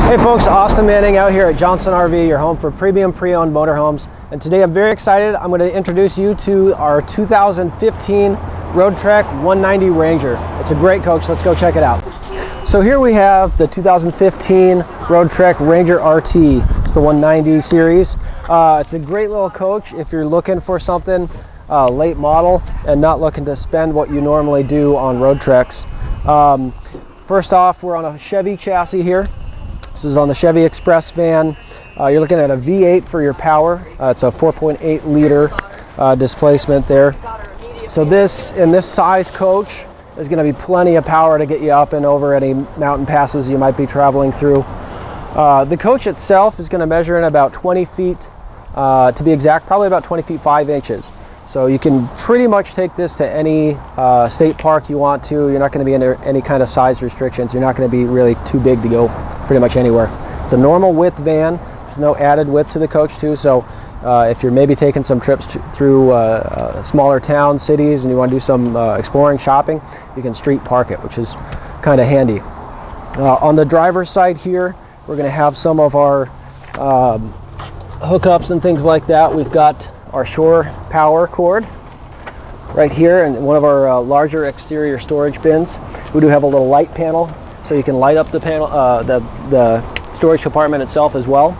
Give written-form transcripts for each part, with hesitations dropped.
Hey folks, Austin Manning out here at Johnson RV, your home for premium pre-owned motorhomes. And today I'm very excited. I'm going to introduce you to our 2015 Roadtrek 190 Ranger. It's a great coach. Let's go check it out. So here we have the 2015 Roadtrek Ranger RT. It's the 190 series. It's a great little coach if you're looking for something late model and not looking to spend what you normally do on Roadtreks. First off, we're on a Chevy chassis here. This is on the Chevy Express van. You're looking at a V8 for your power. It's a 4.8 liter displacement there. So this, in this size coach, is going to be plenty of power to get you up and over any mountain passes you might be traveling through. The coach itself is going to measure in about 20 feet, to be exact, probably about 20 feet 5 inches. So you can pretty much take this to any state park you want to. You're not going to be under any kind of size restrictions. You're not going to be really too big to go pretty much anywhere. It's a normal width van. There's no added width to the coach too. So if you're maybe taking some trips through smaller towns, cities, and you want to do some exploring, shopping, you can street park it, which is kind of handy. On the driver's side here, we're going to have some of our hookups and things like that. We've got our shore power cord right here and one of our larger exterior storage bins. We do have a little light panel, so you can light up the panel, the storage compartment itself as well.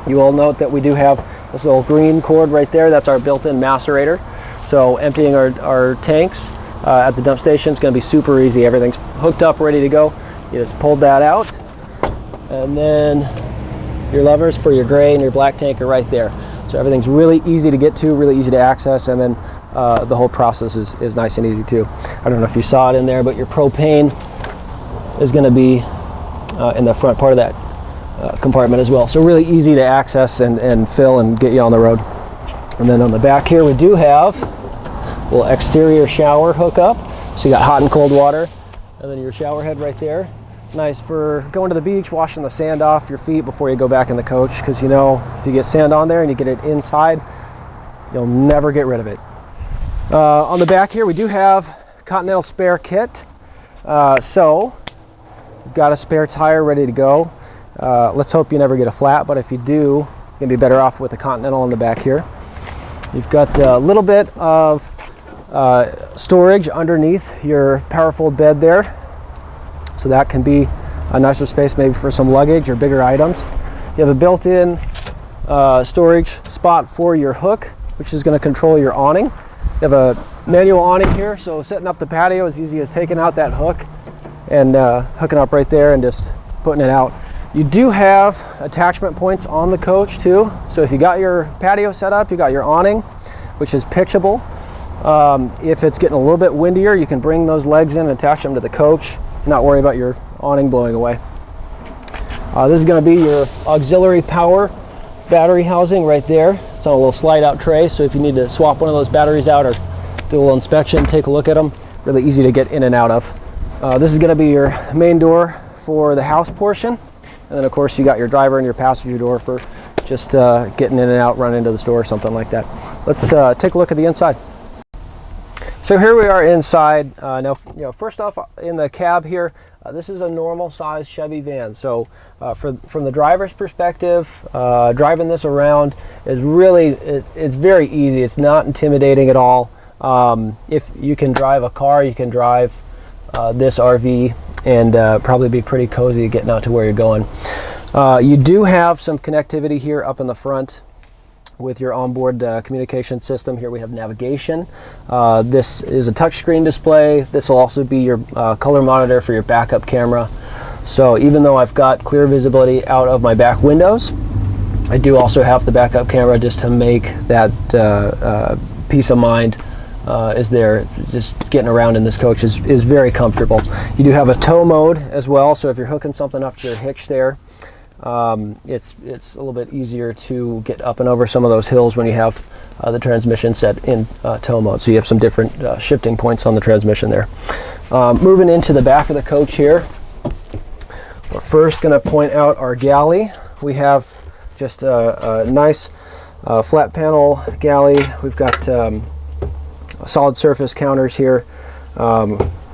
You will note that we do have this little green cord right there. That's our built-in macerator. So emptying our tanks at the dump station is going to be super easy. Everything's hooked up, ready to go. You just pulled that out, and then your levers for your gray and your black tank are right there. So everything's really easy to get to, really easy to access, and then the whole process is nice and easy too. I don't know if you saw it in there, but your propane is going to be in the front part of that compartment as well. So really easy to access and fill and get you on the road. And then on the back here we do have a little exterior shower hookup. So you got hot and cold water, and then your shower head right there. Nice for going to the beach, washing the sand off your feet before you go back in the coach, because you know if you get sand on there and you get it inside, you'll never get rid of it. On the back here we do have Continental spare kit. So we've got a spare tire ready to go. Let's hope you never get a flat, but if you do, you're going to be better off with a Continental on the back here. You've got a little bit of storage underneath your powerfold bed there. So that can be a nicer space maybe for some luggage or bigger items. You have a built-in storage spot for your hook, which is going to control your awning. You have a manual awning here, so setting up the patio is easy as taking out that hook and hooking up right there and just putting it out. You do have attachment points on the coach too. So if you got your patio set up, you got your awning, which is pitchable. If it's getting a little bit windier, you can bring those legs in and attach them to the coach. Not worry about your awning blowing away. This is going to be your auxiliary power battery housing right there. It's on a little slide out tray, so if you need to swap one of those batteries out or do a little inspection, take a look at them, really easy to get in and out of. This is going to be your main door for the house portion, and then of course you got your driver and your passenger door for just getting in and out, running into the store or something like that. Let's take a look at the inside. So here we are inside. Now, first off, in the cab here, this is a normal size Chevy van. So from the driver's perspective, driving this around is really, it's very easy. It's not intimidating at all. If you can drive a car, you can drive this RV and probably be pretty cozy getting out to where you're going. You do have some connectivity here up in the front with your onboard communication system. Here we have navigation. This is a touchscreen display. This will also be your color monitor for your backup camera. So even though I've got clear visibility out of my back windows, I do also have the backup camera just to make that peace of mind is there. Just getting around in this coach is very comfortable. You do have a tow mode as well, so if you're hooking something up to your hitch there, it's a little bit easier to get up and over some of those hills when you have the transmission set in tow mode. So you have some different shifting points on the transmission there. Moving into the back of the coach here, we're first going to point out our galley. We have just a nice flat panel galley. We've got solid surface counters here.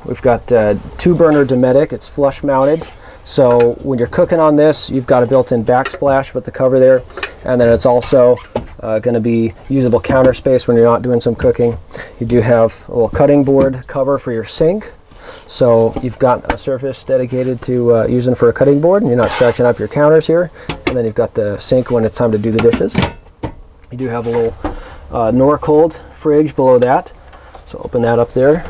We've got 2-burner Dometic. It's flush mounted. So when you're cooking on this, you've got a built-in backsplash with the cover there, and then it's also going to be usable counter space when you're not doing some cooking. You do have a little cutting board cover for your sink, so you've got a surface dedicated to using for a cutting board, and you're not scratching up your counters here. And then you've got the sink when it's time to do the dishes. You do have a little Norcold fridge below that, so open that up there.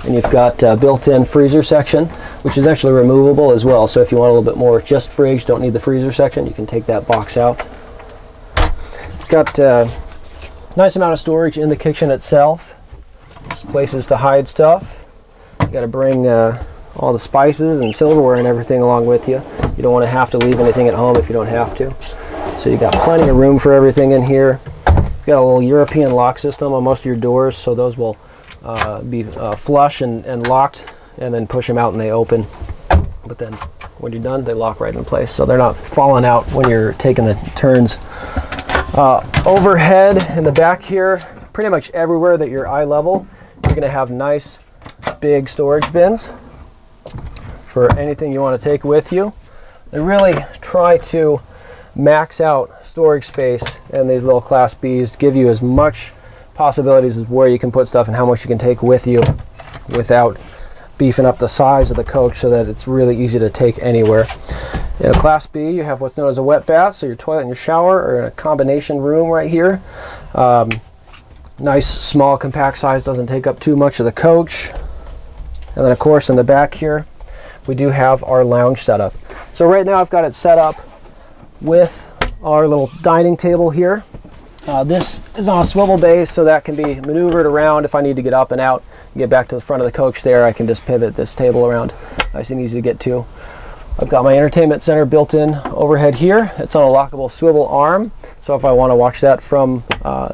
And you've got a built-in freezer section, which is actually removable as well. So if you want a little bit more just fridge, don't need the freezer section, you can take that box out. You've got a nice amount of storage in the kitchen itself. There's places to hide stuff. You got to bring all the spices and silverware and everything along with you. You don't want to have to leave anything at home if you don't have to. So you got plenty of room for everything in here. You've got a little European lock system on most of your doors, so those will be flush and locked, and then push them out and they open. But then when you're done, they lock right in place, so they're not falling out when you're taking the turns. Overhead in the back here, pretty much everywhere that you're eye level, you're going to have nice big storage bins for anything you want to take with you. They really try to max out storage space, and these little Class Bs give you as much possibilities as where you can put stuff and how much you can take with you without beefing up the size of the coach so that it's really easy to take anywhere. In a Class B, you have what's known as a wet bath, so your toilet and your shower are in a combination room right here. Nice, small, compact size, doesn't take up too much of the coach. And then of course in the back here, we do have our lounge setup. So right now I've got it set up with our little dining table here. This is on a swivel base, so that can be maneuvered around if I need to get up and out and get back to the front of the coach there. I can just pivot this table around, nice and easy to get to. I've got my entertainment center built in overhead here. It's on a lockable swivel arm, so if I want to watch that from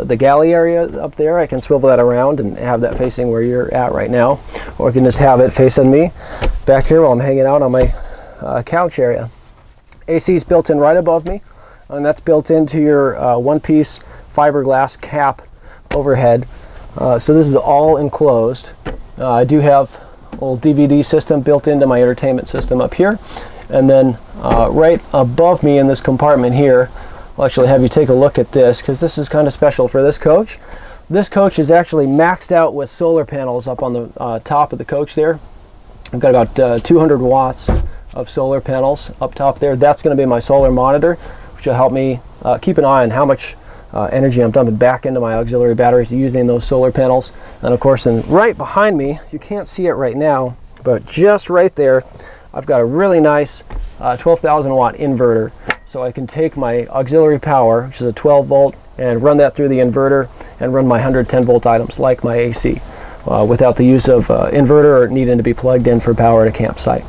the galley area up there, I can swivel that around and have that facing where you're at right now, or I can just have it facing me back here while I'm hanging out on my couch area. AC is built in right above me, and that's built into your one-piece fiberglass cap overhead. So this is all enclosed. I do have a little DVD system built into my entertainment system up here, and then right above me in this compartment here, I'll actually have you take a look at this, because this is kind of special for this coach. This coach is actually maxed out with solar panels up on the top of the coach there. I've got about 200 watts of solar panels up top there. That's going to be my solar monitor, which will help me keep an eye on how much energy I'm dumping back into my auxiliary batteries using those solar panels. And of course, then right behind me, you can't see it right now, but just right there, I've got a really nice 12,000 watt inverter. So I can take my auxiliary power, which is a 12 volt, and run that through the inverter and run my 110 volt items like my AC without the use of inverter or needing to be plugged in for power at a campsite.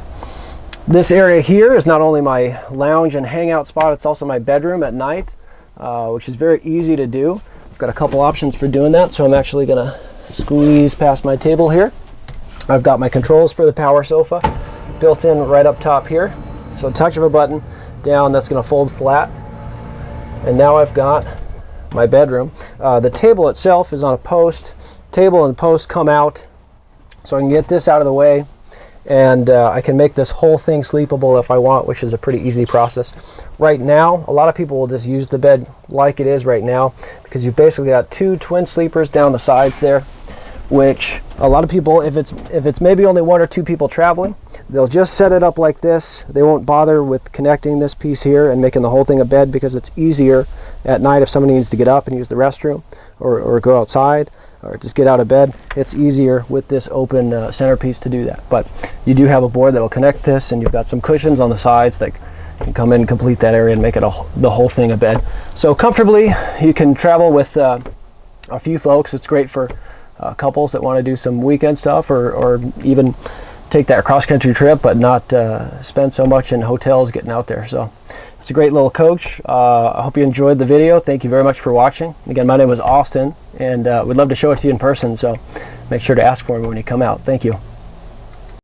This area here is not only my lounge and hangout spot, it's also my bedroom at night, which is very easy to do. I've got a couple options for doing that, so I'm actually going to squeeze past my table here. I've got my controls for the power sofa built in right up top here. So a touch of a button down, that's going to fold flat. And now I've got my bedroom. The table itself is on a post. Table and post come out, so I can get this out of the way, and I can make this whole thing sleepable if I want, which is a pretty easy process. Right now, a lot of people will just use the bed like it is right now, because you've basically got two twin sleepers down the sides there, which a lot of people, if it's maybe only one or two people traveling, they'll just set it up like this. They won't bother with connecting this piece here and making the whole thing a bed, because it's easier at night if somebody needs to get up and use the restroom or go outside or just get out of bed. It's easier with this open centerpiece to do that. But you do have a board that'll connect this, and you've got some cushions on the sides that can come in and complete that area and make it the whole thing a bed. So comfortably, you can travel with a few folks. It's great for couples that want to do some weekend stuff, or even take that cross-country trip but not spend so much in hotels getting out there. So it's a great little coach. I hope you enjoyed the video. Thank you very much for watching. Again, my name is Austin, and we'd love to show it to you in person, so make sure to ask for me when you come out. Thank you.